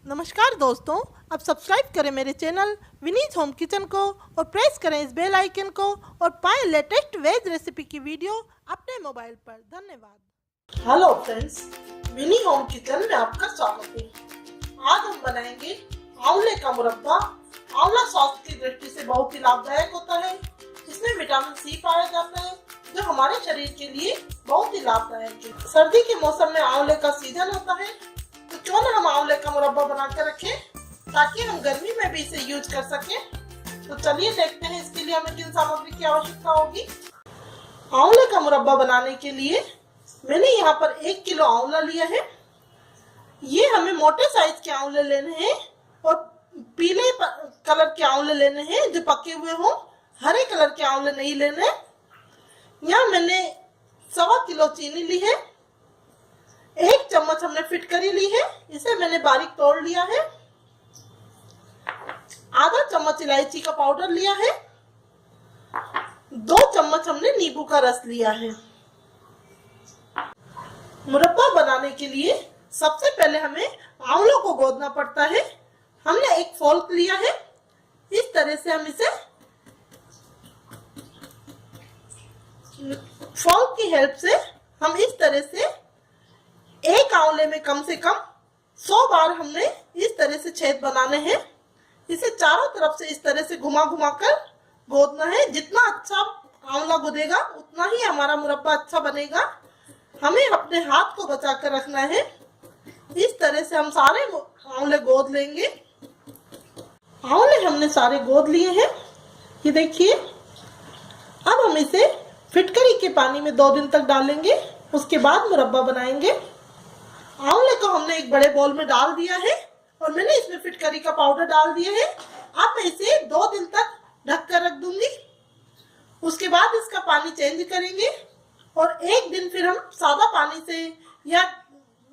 नमस्कार दोस्तों, अब सब्सक्राइब करें मेरे चैनल विनीज होम किचन को और प्रेस करें इस बेल आइकन को और पाएं लेटेस्ट वेज रेसिपी की वीडियो अपने मोबाइल पर। धन्यवाद। हेलो फ्रेंड्स, विनी होम किचन में आपका स्वागत है। आज हम बनाएंगे आंवले का मुरब्बा। आंवला स्वास्थ्य की दृष्टि से बहुत ही लाभदायक होता है। इसमें विटामिन सी पाया जाता है जो हमारे शरीर के लिए बहुत ही लाभदायक है। सर्दी के मौसम में आंवले का सीजन होता है, तो क्यों ना हम आंवले का मुरब्बा बना कर रखें ताकि हम गर्मी में भी इसे यूज कर सकें। तो चलिए देखते हैं इसके लिए हमें किन सामग्री की आवश्यकता होगी। आंवले का मुरब्बा बनाने के लिए मैंने यहाँ पर 1 किलो आंवला लिया है। ये हमें मोटे साइज के आंवले लेने हैं और पीले कलर के आंवले लेने हैं जो पके हुए हों। हरे कलर के आंवले नहीं लेने। यहाँ मैंने 1.25 किलो चीनी ली है। 1 चम्मच हमने फिटकरी ली है, इसे मैंने बारीक तोड़ लिया है। आधा चम्मच इलायची का पाउडर लिया है। 2 चम्मच हमने नींबू का रस लिया है। मुरब्बा बनाने के लिए सबसे पहले हमें आंवलों को गोदना पड़ता है। हमने एक फोल्क लिया है। इस तरह से हम इसे फोल्क की हेल्प से हम इस तरह से एक आंवले में कम से कम 100 बार हमने इस तरह से छेद बनाने हैं। इसे चारों तरफ से इस तरह से घुमा घुमा कर गोदना है। जितना अच्छा आंवला गोदेगा उतना ही हमारा मुरब्बा अच्छा बनेगा। हमें अपने हाथ को बचा कर रखना है। इस तरह से हम सारे आंवले गोद लेंगे। आंवले हमने सारे गोद लिए हैं, ये देखिए। अब हम इसे फिटकरी के पानी में 2 दिन तक डालेंगे, उसके बाद मुरब्बा बनाएंगे। आंवले को हमने एक बड़े बाउल में डाल दिया है और मैंने इसमें फिटकरी का पाउडर डाल दिया है। अब मैं इसे 2 दिन तक ढक कर रख दूंगी। उसके बाद इसका पानी चेंज करेंगे और 1 दिन फिर हम सादा पानी से या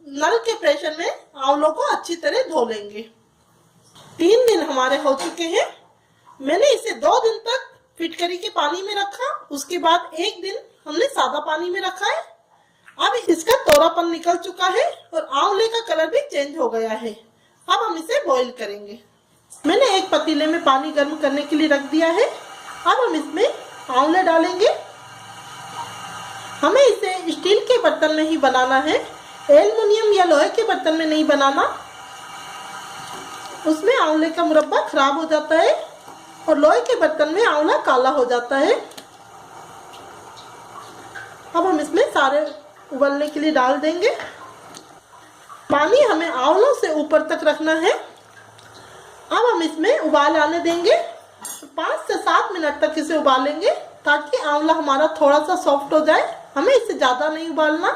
नल के प्रेशर में आंवलों को अच्छी तरह धो लेंगे। 3 दिन हमारे हो चुके हैं। मैंने इसे 2 दिन तक फिटकरी के पानी में रखा, उसके बाद 1 दिन हमने सादा पानी में रखा है। अब इसका तोरापन निकल चुका है और आंवले का कलर भी चेंज हो गया है। अब हम इसे बॉईल करेंगे। मैंने एक पतीले में पानी गर्म करने के लिए रख दिया है। अब हम इसमें आंवले डालेंगे। हमें इसे स्टील के बर्तन में ही बनाना है, एल्युमिनियम या लोहे के बर्तन में नहीं बनाना। उसमें आंवले का मुरब्बा खराब हो जाता है और लोहे के बर्तन में आंवला काला हो जाता है। अब हम इसमें सारे उबलने के लिए डाल देंगे। पानी हमें आंवलों से ऊपर तक रखना है। अब हम इसमें उबाल आने देंगे। 5 से 7 मिनट तक इसे उबालेंगे ताकि आंवला हमारा थोड़ा सा सॉफ्ट हो जाए। हमें इसे ज्यादा नहीं उबालना।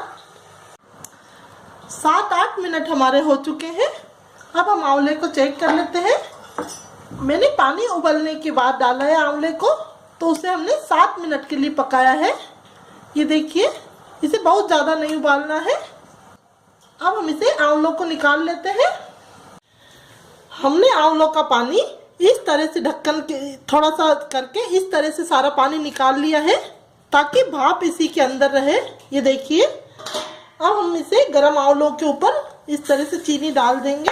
7-8 मिनट हमारे हो चुके हैं। अब हम आंवले को चेक कर लेते हैं। मैंने पानी उबलने के बाद डाला है आंवले को, तो उसे हमने 7 मिनट के लिए पकाया है। ये देखिए, इसे बहुत ज्यादा नहीं उबालना है। अब हम इसे आंवलों को निकाल लेते हैं। हमने आंवलों का पानी इस तरह से ढक्कन के थोड़ा सा करके इस तरह से सारा पानी निकाल लिया है ताकि भाप इसी के अंदर रहे। ये देखिए। अब हम इसे गर्म आंवलों के ऊपर इस तरह से चीनी डाल देंगे।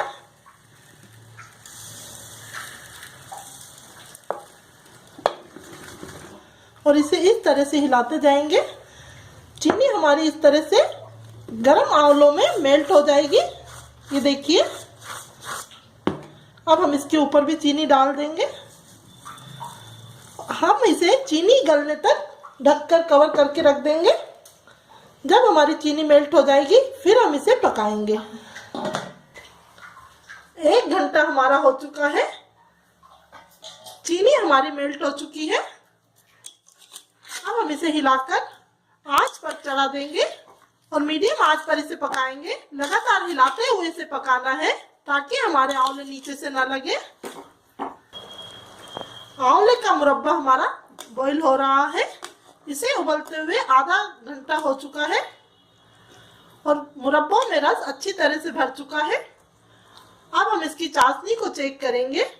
और इसे इस तरह से हिलाते जाएंगे। चीनी हमारी इस तरह से गर्म आंवलों में मेल्ट हो जाएगी। ये देखिए। अब हम इसके ऊपर भी चीनी डाल देंगे। हम इसे चीनी गलने तक ढककर कवर करके रख देंगे। जब हमारी चीनी मेल्ट हो जाएगी फिर हम इसे पकाएंगे। 1 घंटा हमारा हो चुका है। चीनी हमारी मेल्ट हो चुकी है। अब हम इसे हिलाकर आंच पर चढ़ा देंगे और मीडियम आंच पर इसे पकाएंगे। लगातार हिलाते हुए इसे पकाना है ताकि हमारे आंवले नीचे से ना लगे। आंवले का मुरब्बा हमारा बॉईल हो रहा है। इसे उबलते हुए आधा घंटा हो चुका है और मुरब्बा में रस अच्छी तरह से भर चुका है। अब हम इसकी चाशनी को चेक करेंगे।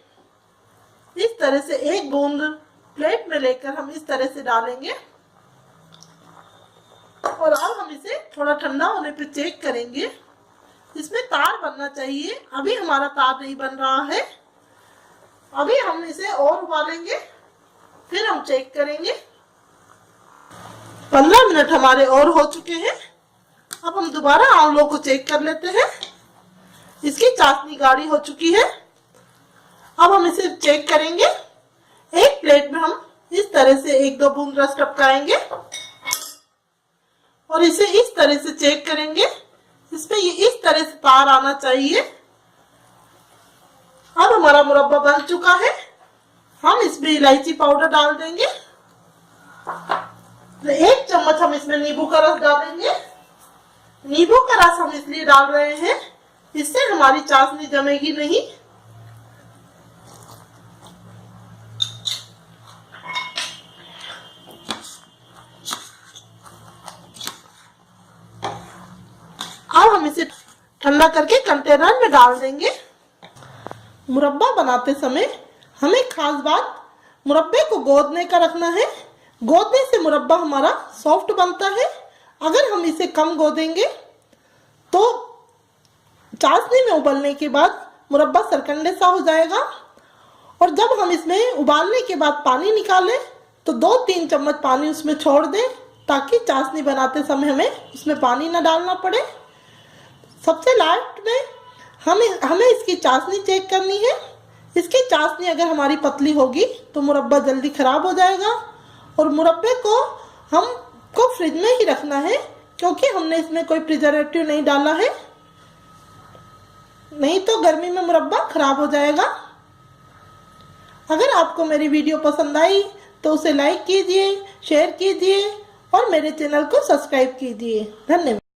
इस तरह से 1 बूंद प्लेट में लेकर हम इस तरह से डालेंगे और अब हम इसे थोड़ा ठंडा होने पे चेक करेंगे। इसमें तार बनना चाहिए। अभी हमारा तार नहीं बन रहा है। अभी हम इसे और उबालेंगे, फिर हम चेक करेंगे। 15 मिनट हमारे और हो चुके हैं। अब हम दोबारा आंवलों को चेक कर लेते हैं। इसकी चाशनी गाढ़ी हो चुकी है। अब हम इसे चेक करेंगे। एक प्लेट में हम इस तरह से 1-2 बूंद रस टपकाएंगे और इसे इस तरह से चेक करेंगे। इसमें ये इस तरह से तार आना चाहिए। अब हमारा मुरब्बा बन चुका है। हम इसमें इलायची पाउडर डाल देंगे। 1 चम्मच हम इसमें नींबू का रस डालेंगे। नींबू का रस हम इसलिए डाल रहे हैं, इससे हमारी चाशनी जमेगी नहीं। अब हम इसे ठंडा करके कंटेनर में डाल देंगे। मुरब्बा बनाते समय हमें खास बात, मुरब्बे को गोदने का रखना है। गोदने से मुरब्बा हमारा सॉफ्ट बनता है। अगर हम इसे कम गोदेंगे तो चाशनी में उबलने के बाद मुरब्बा सरकंडे सा हो जाएगा। और जब हम इसमें उबालने के बाद पानी निकालें तो 2-3 चम्मच पानी उसमें छोड़ दें, ताकि चाशनी बनाते समय हमें उसमें पानी ना डालना पड़े। सबसे लास्ट में हमें इसकी चाशनी चेक करनी है। इसकी चाशनी अगर हमारी पतली होगी तो मुरब्बा जल्दी खराब हो जाएगा। और मुरब्बे को हमको फ्रिज में ही रखना है, क्योंकि हमने इसमें कोई प्रिजर्वेटिव नहीं डाला है, नहीं तो गर्मी में मुरब्बा खराब हो जाएगा। अगर आपको मेरी वीडियो पसंद आई तो उसे लाइक कीजिए, शेयर कीजिए और मेरे चैनल को सब्सक्राइब कीजिए। धन्यवाद।